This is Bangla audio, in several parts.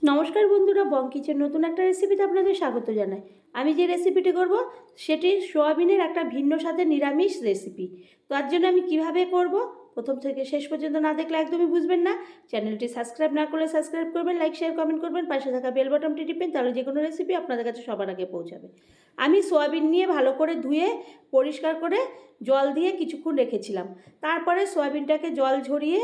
নমস্কার বন্ধুরা, বং কিচেন নতুন একটা রেসিপিতে আপনাদের স্বাগত জানাই। আমি যে রেসিপিটি করব সেটি সোয়াবিনের একটা ভিন্ন স্বাদের নিরামিষ রেসিপি। তার জন্য আমি কিভাবে করব প্রথম থেকে শেষ পর্যন্ত না দেখলে একদমই বুঝবেন না। চ্যানেলটি সাবস্ক্রাইব না করলে সাবস্ক্রাইব করবেন, লাইক শেয়ার কমেন্ট করবেন, পাশে থাকা বেল বাটনটি টিপবেন, তাহলে যে কোনো রেসিপি আপনাদের কাছে সবার আগে পৌঁছাবে। আমি সোয়াবিন নিয়ে ভালো করে ধুয়ে পরিষ্কার করে জল দিয়ে কিছুক্ষণ রেখেছিলাম। তারপরে সোয়াবিনটাকে জল ঝরিয়ে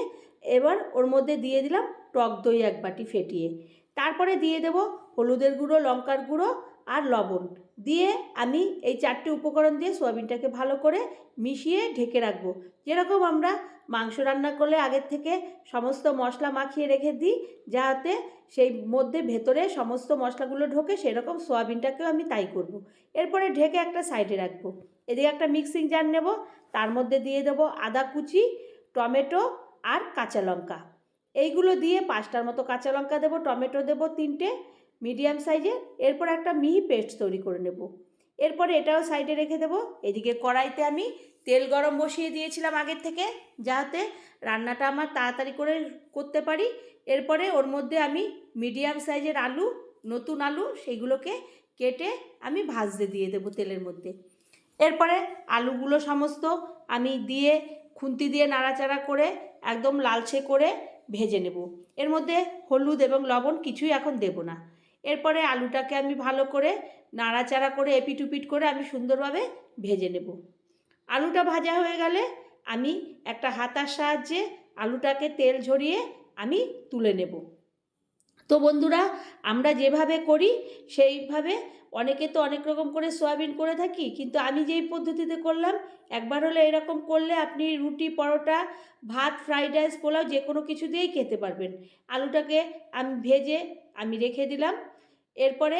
এবার ওর মধ্যে দিয়ে দিলাম টক দই 1 বাটি ফেটিয়ে। তারপরে দিয়ে দেব হলুদের গুঁড়ো, লঙ্কার গুঁড়ো আর লবণ দিয়ে আমি এই 4টে উপকরণ দিয়ে সোয়াবিনটাকে ভালো করে মিশিয়ে ঢেকে রাখবো। যেরকম আমরা মাংস রান্না করলে আগের থেকে সমস্ত মশলা মাখিয়ে রেখে দিই যাতে সেই মধ্যে ভেতরে সমস্ত মশলাগুলো ঢোকে, সেরকম সোয়াবিনটাকেও আমি তাই করব। এরপরে ঢেকে একটা সাইডে রাখবো। এদিকে একটা মিক্সিং জার নেব, তার মধ্যে দিয়ে দেবো আদা কুচি, টমেটো আর কাঁচা লঙ্কা। এইগুলো দিয়ে 5টার মতো কাঁচা লঙ্কা দেবো, টমেটো দেবো 3টে মিডিয়াম সাইজের। এরপর একটা মিহি পেস্ট তৈরি করে নেব। এরপরে এটাও সাইডে রেখে দেবো। এদিকে কড়াইতে আমি তেল গরম বসিয়ে দিয়েছিলাম আগের থেকে, যাতে রান্নাটা আমার তাড়াতাড়ি করে করতে পারি। এরপরে ওর মধ্যে আমি মিডিয়াম সাইজের আলু, নতুন আলু, সেইগুলোকে কেটে আমি ভাজতে দিয়ে দেবো তেলের মধ্যে। এরপরে আলুগুলো সমস্ত আমি দিয়ে খুন্তি দিয়ে নাড়াচাড়া করে একদম লালচে করে ভেজে নেব। এর মধ্যে হলুদ এবং লবণ কিছুই এখন দেব না। এরপরে আলুটাকে আমি ভালো করে নাড়াচাড়া করে এপিট ওপিট করে আমি সুন্দরভাবে ভেজে নেব। আলুটা ভাজা হয়ে গেলে আমি একটা হাতার সাহায্যে আলুটাকে তেল ঝরিয়ে আমি তুলে নেব। তো বন্ধুরা, আমরা যেভাবে করি সেইভাবে অনেকে তো অনেক রকম করে সয়াবিন করে থাকি, কিন্তু আমি যেই পদ্ধতিতে করলাম, একবার হলে এরকম করলে আপনি রুটি, পরোটা, ভাত, ফ্রাইড রাইস, পোলাও যে কোনো কিছু দিয়েই খেতে পারবেন। আলুটাকে আমি ভেজে আমি রেখে দিলাম। এরপরে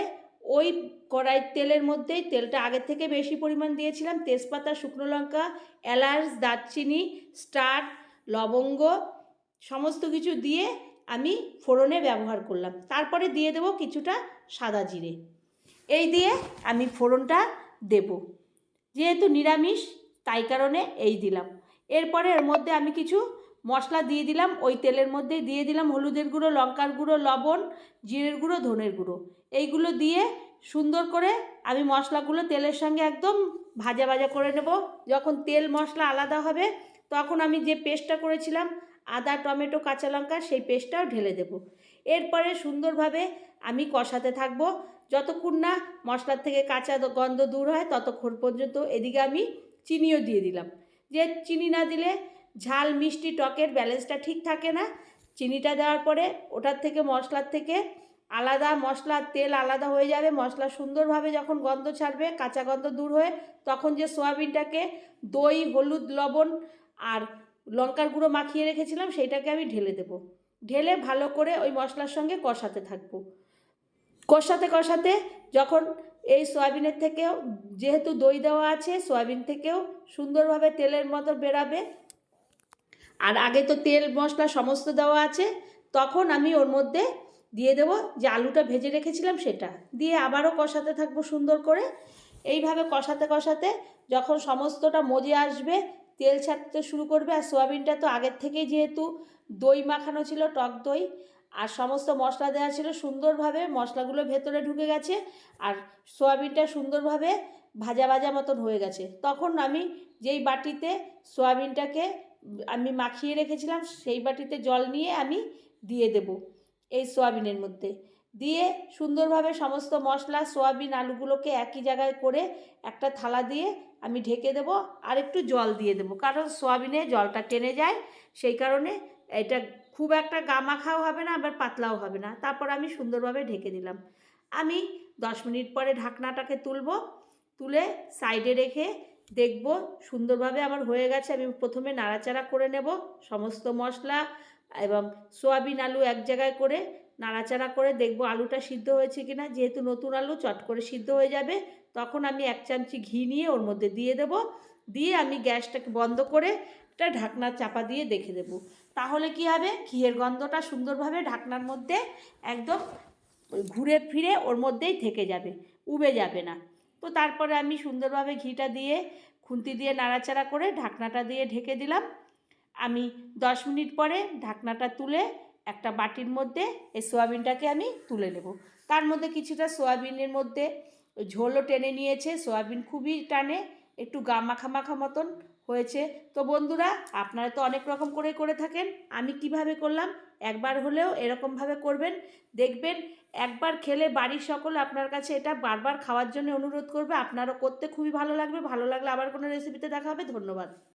ওই কড়াই তেলের মধ্যেই, তেলটা আগের থেকে বেশি পরিমাণ দিয়েছিলাম, তেজপাতা, শুকনো লঙ্কা, এলাচ, দারচিনি, স্টার, লবঙ্গ সমস্ত কিছু দিয়ে আমি ফোড়নে ব্যবহার করলাম। তারপরে দিয়ে দেব কিছুটা সাদা জিরে। এই দিয়ে আমি ফোড়নটা দেব, যেহেতু নিরামিষ তাই কারণে এই দিলাম। এরপরে এর মধ্যে আমি কিছু মশলা দিয়ে দিলাম। ওই তেলের মধ্যেই দিয়ে দিলাম হলুদের গুঁড়ো, লঙ্কার গুঁড়ো, লবণ, জিরের গুঁড়ো, ধনের গুঁড়ো। এইগুলো দিয়ে সুন্দর করে আমি মশলাগুলো তেলের সঙ্গে একদম ভাজা ভাজা করে নেব। যখন তেল মশলা আলাদা হবে তখন আমি যে পেস্টটা করেছিলাম আদা, টমেটো, কাঁচা লঙ্কা, সেই পেস্টটাও ঢেলে দেব। এরপরে সুন্দরভাবে আমি কষাতে থাকব যতক্ষণ না মশলার থেকে কাঁচা গন্ধ দূর হয় ততক্ষণ পর্যন্ত। এদিকে আমি চিনিও দিয়ে দিলাম, যে চিনি না দিলে ঝাল মিষ্টি টকের ব্যালেন্সটা ঠিক থাকে না। চিনিটা দেওয়ার পরে ওটার থেকে, মশলার থেকে আলাদা, মশলার তেল আলাদা হয়ে যাবে। মশলা সুন্দরভাবে যখন গন্ধ ছাড়বে, কাঁচা গন্ধ দূর হয়ে, তখন যে সোয়াবিনটাকে দই, হলুদ, লবণ আর লঙ্কার গুঁড়ো মাখিয়ে রেখেছিলাম সেইটাকে আমি ঢেলে দেব। ঢেলে ভালো করে ওই মশলার সঙ্গে কষাতে থাকবো। কষাতে কষাতে যখন এই সয়াবিনের থেকেও, যেহেতু দই দেওয়া আছে, সয়াবিন থেকেও সুন্দরভাবে তেলের মতো বেরাবে, আর আগে তো তেল মশলা সমস্ত দেওয়া আছে, তখন আমি ওর মধ্যে দিয়ে দেবো যে আলুটা ভেজে রেখেছিলাম সেটা দিয়ে আবারও কষাতে থাকবো সুন্দর করে। এইভাবে কষাতে কষাতে যখন সমস্তটা মজে আসবে, তেল ছাড়তে শুরু করবে, আর সোয়াবিনটা তো আগের থেকেই যেহেতু দই মাখানো ছিল, টক দই আর সমস্ত মশলা দেওয়া ছিল, সুন্দরভাবে মশলাগুলো ভেতরে ঢুকে গেছে আর সোয়াবিনটা সুন্দরভাবে ভাজা ভাজা মতন হয়ে গেছে, তখন আমি যেই বাটিতে সোয়াবিনটাকে আমি মাখিয়ে রেখেছিলাম সেই বাটিতে জল নিয়ে আমি দিয়ে দেব এই সোয়াবিনের মধ্যে। দিয়ে সুন্দরভাবে সমস্ত মশলা, সোয়াবিন, আলুগুলোকে একই জায়গায় করে একটা থালা দিয়ে আমি ঢেকে দেব। আর একটু জল দিয়ে দেবো, কারণ সোয়াবিনে জলটা টেনে যায়, সেই কারণে এটা খুব একটা গামাখাও হবে না, আবার পাতলাও হবে না। তারপর আমি সুন্দরভাবে ঢেকে দিলাম। আমি 10 মিনিট পরে ঢাকনাটাকে তুলব, তুলে সাইডে রেখে দেখব সুন্দরভাবে আমার হয়ে গেছে। আমি প্রথমে নাড়াচাড়া করে নেব সমস্ত মশলা এবং সোয়াবিন, আলু এক জায়গায় করে নাড়াচাড়া করে দেখব আলুটা সিদ্ধ হয়েছে কিনা। যেহেতু নতুন আলু চট করে সিদ্ধ হয়ে যাবে, তখন আমি 1 চামচি ঘি নিয়ে ওর মধ্যে দিয়ে দেব। দিয়ে আমি গ্যাসটাকে বন্ধ করে একটা ঢাকনা চাপা দিয়ে দেখে দেব। তাহলে কি হবে, ঘিয়ের গন্ধটা সুন্দরভাবে ঢাকনার মধ্যে একদম ঘুরে ফিরে ওর মধ্যেই থেকে যাবে, উবে যাবে না। তো তারপরে আমি সুন্দরভাবে ঘিটা দিয়ে খুন্তি দিয়ে নাড়াচাড়া করে ঢাকনাটা দিয়ে ঢেকে দিলাম। আমি 10 মিনিট পরে ঢাকনাটা তুলে একটা বাটির মধ্যে এই সোয়াবিনটাকে আমি তুলে নেব। তার মধ্যে কিছুটা সোয়াবিনের মধ্যে ঝোলও টেনে নিয়েছে, সোয়াবিন খুবই টানে, একটু গা মাখা মাখা মতন হয়েছে। তো বন্ধুরা, আপনারা তো অনেক রকম করে থাকেন, আমি কিভাবে করলাম একবার হলেও এরকমভাবে করবেন, দেখবেন একবার খেলে বাড়ির সকলে আপনার কাছে এটা বারবার খাওয়ার জন্য অনুরোধ করবে। আপনারও করতে খুবই ভালো লাগবে। ভালো লাগলে আবার কোনো রেসিপিতে দেখা হবে। ধন্যবাদ।